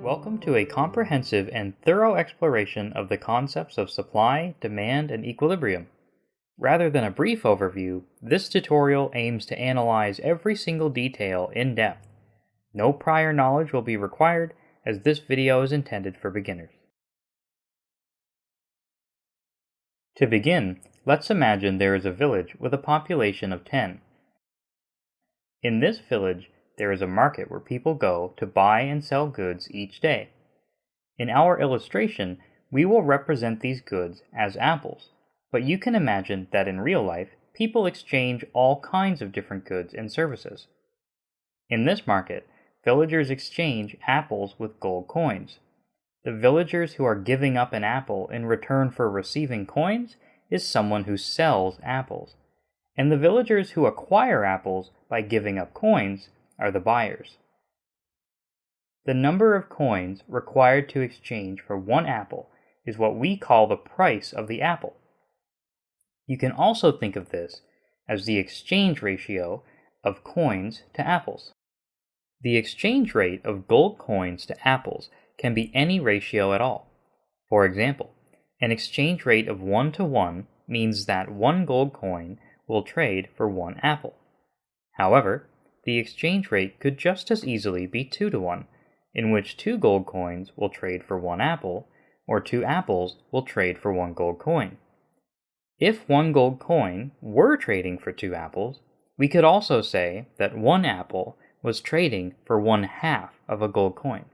Welcome to a comprehensive and thorough exploration of the concepts of supply, demand, and equilibrium. Rather than a brief overview, this tutorial aims to analyze every single detail in depth. No prior knowledge will be required, as this video is intended for beginners. To begin, let's imagine there is a village with a population of 10. In this village, there is a market where people go to buy and sell goods each day. In our illustration, we will represent these goods as apples, but you can imagine that in real life, people exchange all kinds of different goods and services. In this market, villagers exchange apples with gold coins. The villagers who are giving up an apple in return for receiving coins is someone who sells apples, and the villagers who acquire apples by giving up coins are the buyers. The number of coins required to exchange for one apple is what we call the price of the apple. You can also think of this as the exchange ratio of coins to apples. The exchange rate of gold coins to apples can be any ratio at all. For example, an exchange rate of 1:1 means that one gold coin will trade for one apple. However, the exchange rate could just as easily be 2:1, in which two gold coins will trade for one apple, or two apples will trade for one gold coin. If one gold coin were trading for two apples, we could also say that one apple was trading for 1/2 of a gold coin.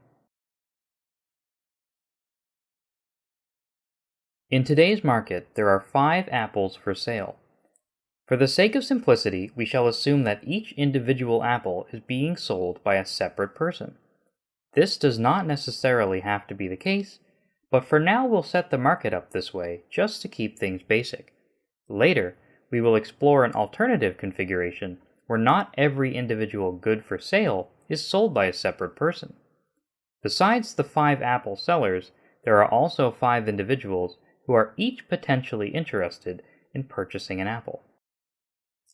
In today's market, there are 5 apples for sale. For the sake of simplicity, we shall assume that each individual apple is being sold by a separate person. This does not necessarily have to be the case, but for now we'll set the market up this way just to keep things basic. Later, we will explore an alternative configuration where not every individual good for sale is sold by a separate person. Besides the 5 apple sellers, there are also 5 individuals who are each potentially interested in purchasing an apple.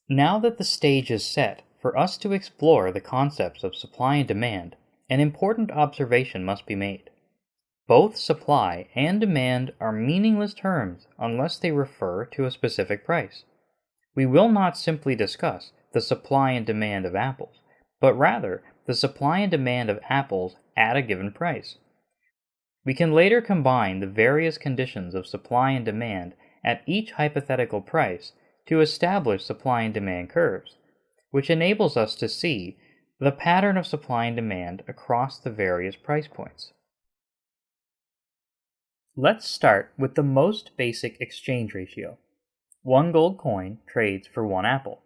Now that the stage is set for us to explore the concepts of supply and demand, an important observation must be made. Both supply and demand are meaningless terms unless they refer to a specific price. We will not simply discuss the supply and demand of apples, but rather the supply and demand of apples at a given price. We can later combine the various conditions of supply and demand at each hypothetical price to establish supply and demand curves, which enables us to see the pattern of supply and demand across the various price points. Let's start with the most basic exchange ratio. One gold coin trades for one apple.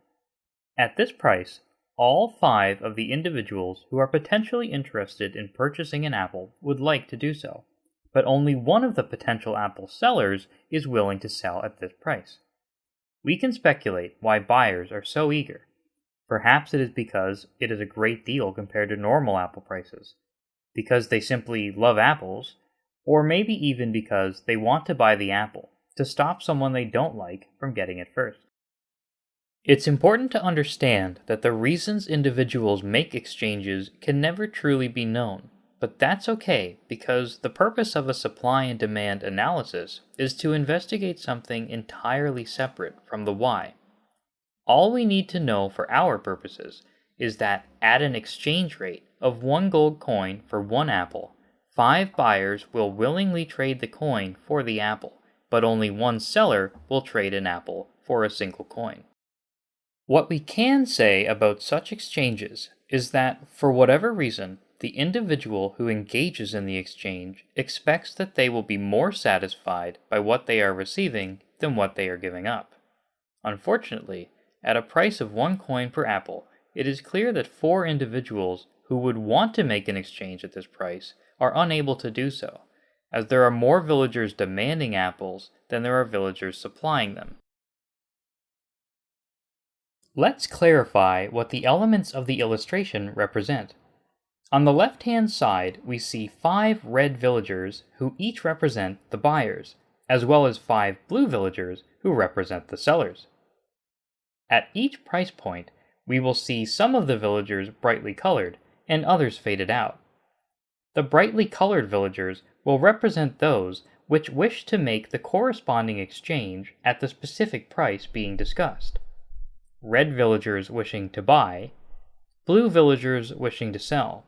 At this price, all 5 of the individuals who are potentially interested in purchasing an apple would like to do so, but only one of the potential apple sellers is willing to sell at this price. We can speculate why buyers are so eager. Perhaps it is because it is a great deal compared to normal apple prices, because they simply love apples, or maybe even because they want to buy the apple to stop someone they don't like from getting it first. It's important to understand that the reasons individuals make exchanges can never truly be known, but that's okay because the purpose of a supply and demand analysis is to investigate something entirely separate from the why. All we need to know for our purposes is that at an exchange rate of one gold coin for one apple, 5 buyers will willingly trade the coin for the apple, but only one seller will trade an apple for a single coin. What we can say about such exchanges is that, for whatever reason, the individual who engages in the exchange expects that they will be more satisfied by what they are receiving than what they are giving up. Unfortunately, at a price of 1 coin per apple, it is clear that 4 individuals who would want to make an exchange at this price are unable to do so, as there are more villagers demanding apples than there are villagers supplying them. Let's clarify what the elements of the illustration represent. On the left-hand side, we see 5 red villagers who each represent the buyers, as well as 5 blue villagers who represent the sellers. At each price point, we will see some of the villagers brightly colored and others faded out. The brightly colored villagers will represent those which wish to make the corresponding exchange at the specific price being discussed. Red villagers wishing to buy, blue villagers wishing to sell.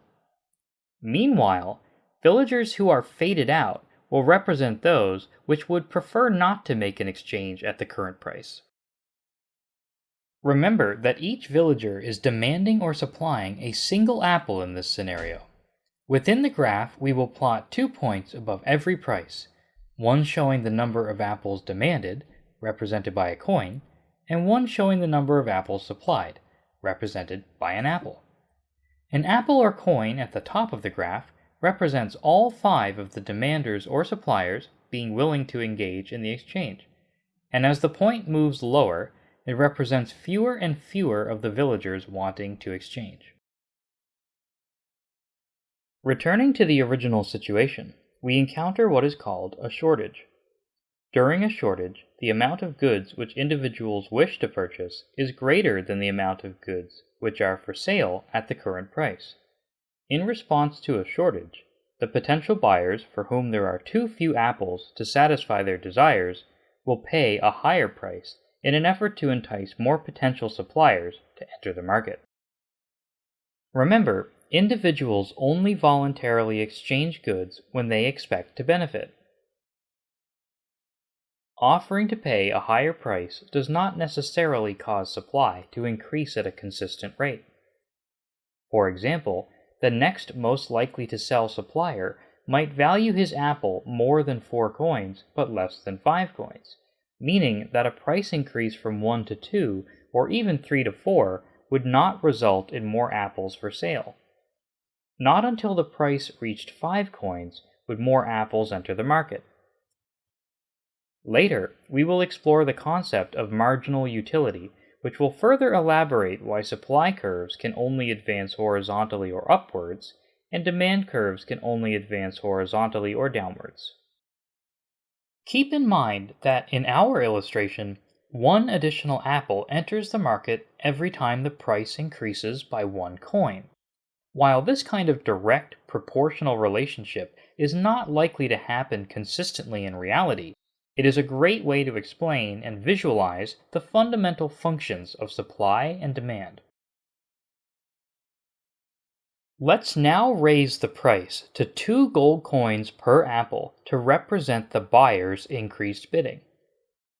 Meanwhile, villagers who are faded out will represent those which would prefer not to make an exchange at the current price. Remember that each villager is demanding or supplying a single apple in this scenario. Within the graph, we will plot 2 points above every price, one showing the number of apples demanded, represented by a coin, and one showing the number of apples supplied, represented by an apple. An apple or coin at the top of the graph represents all 5 of the demanders or suppliers being willing to engage in the exchange, and as the point moves lower, it represents fewer and fewer of the villagers wanting to exchange. Returning to the original situation, we encounter what is called a shortage. During a shortage, the amount of goods which individuals wish to purchase is greater than the amount of goods which are for sale at the current price. In response to a shortage, the potential buyers for whom there are too few apples to satisfy their desires will pay a higher price in an effort to entice more potential suppliers to enter the market. Remember, individuals only voluntarily exchange goods when they expect to benefit. Offering to pay a higher price does not necessarily cause supply to increase at a consistent rate. For example, the next most likely to sell supplier might value his apple more than 4 coins but less than 5 coins, meaning that a price increase from 1 to 2 or even 3 to 4 would not result in more apples for sale. Not until the price reached 5 coins would more apples enter the market. Later, we will explore the concept of marginal utility, which will further elaborate why supply curves can only advance horizontally or upwards, and demand curves can only advance horizontally or downwards. Keep in mind that in our illustration, 1 additional apple enters the market every time the price increases by 1 coin. While this kind of direct proportional relationship is not likely to happen consistently in reality, it is a great way to explain and visualize the fundamental functions of supply and demand. Let's now raise the price to 2 gold coins per apple to represent the buyer's increased bidding.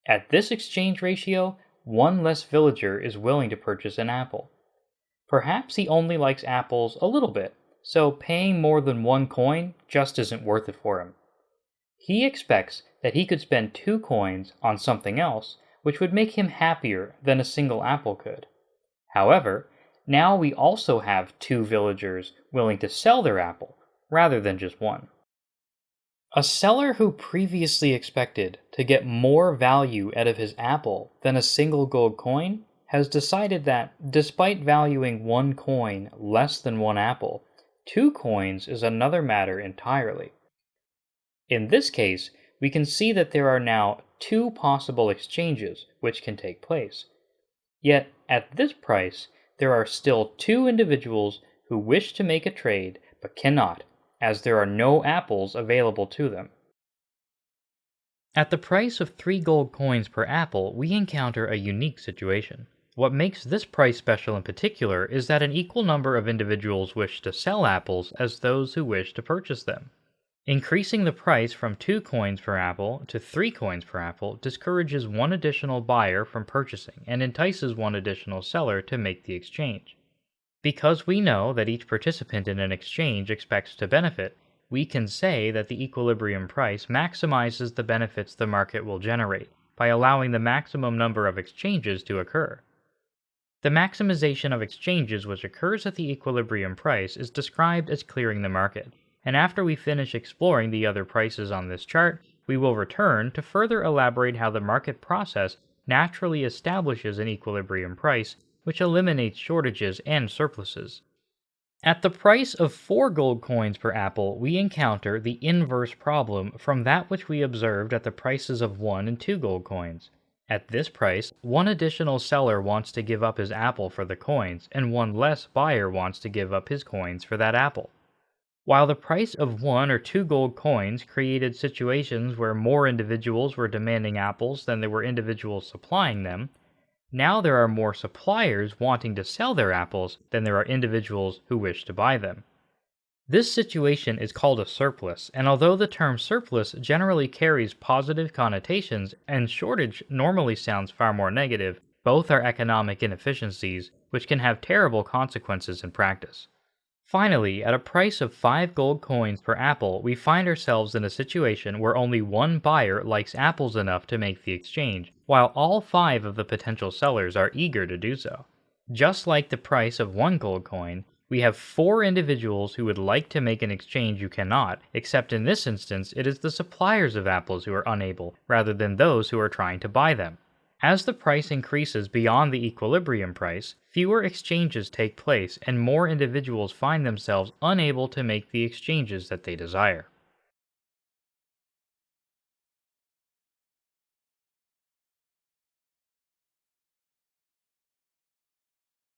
At this exchange ratio, 1 less villager is willing to purchase an apple. Perhaps he only likes apples a little bit, so paying more than 1 coin just isn't worth it for him. He expects that he could spend 2 coins on something else which would make him happier than a single apple could. However, now we also have 2 villagers willing to sell their apple, rather than just 1. A seller who previously expected to get more value out of his apple than a single gold coin has decided that, despite valuing 1 coin less than 1 apple, 2 coins is another matter entirely. In this case, we can see that there are now 2 possible exchanges which can take place. Yet, at this price, there are still 2 individuals who wish to make a trade but cannot, as there are no apples available to them. At the price of 3 gold coins per apple, we encounter a unique situation. What makes this price special in particular is that an equal number of individuals wish to sell apples as those who wish to purchase them. Increasing the price from 2 coins per apple to 3 coins per apple discourages 1 additional buyer from purchasing and entices 1 additional seller to make the exchange. Because we know that each participant in an exchange expects to benefit, we can say that the equilibrium price maximizes the benefits the market will generate by allowing the maximum number of exchanges to occur. The maximization of exchanges which occurs at the equilibrium price is described as clearing the market, and after we finish exploring the other prices on this chart, we will return to further elaborate how the market process naturally establishes an equilibrium price which eliminates shortages and surpluses. At the price of 4 gold coins per apple, we encounter the inverse problem from that which we observed at the prices of 1 and 2 gold coins. At this price, 1 additional seller wants to give up his apple for the coins, and 1 less buyer wants to give up his coins for that apple. While the price of 1 or 2 gold coins created situations where more individuals were demanding apples than there were individuals supplying them, now there are more suppliers wanting to sell their apples than there are individuals who wish to buy them. This situation is called a surplus, and although the term surplus generally carries positive connotations and shortage normally sounds far more negative, both are economic inefficiencies which can have terrible consequences in practice. Finally, at a price of 5 gold coins per apple, we find ourselves in a situation where only one buyer likes apples enough to make the exchange, while all 5 of the potential sellers are eager to do so. Just like the price of 1 gold coin, we have 4 individuals who would like to make an exchange who cannot, except in this instance it is the suppliers of apples who are unable, rather than those who are trying to buy them. As the price increases beyond the equilibrium price, fewer exchanges take place and more individuals find themselves unable to make the exchanges that they desire.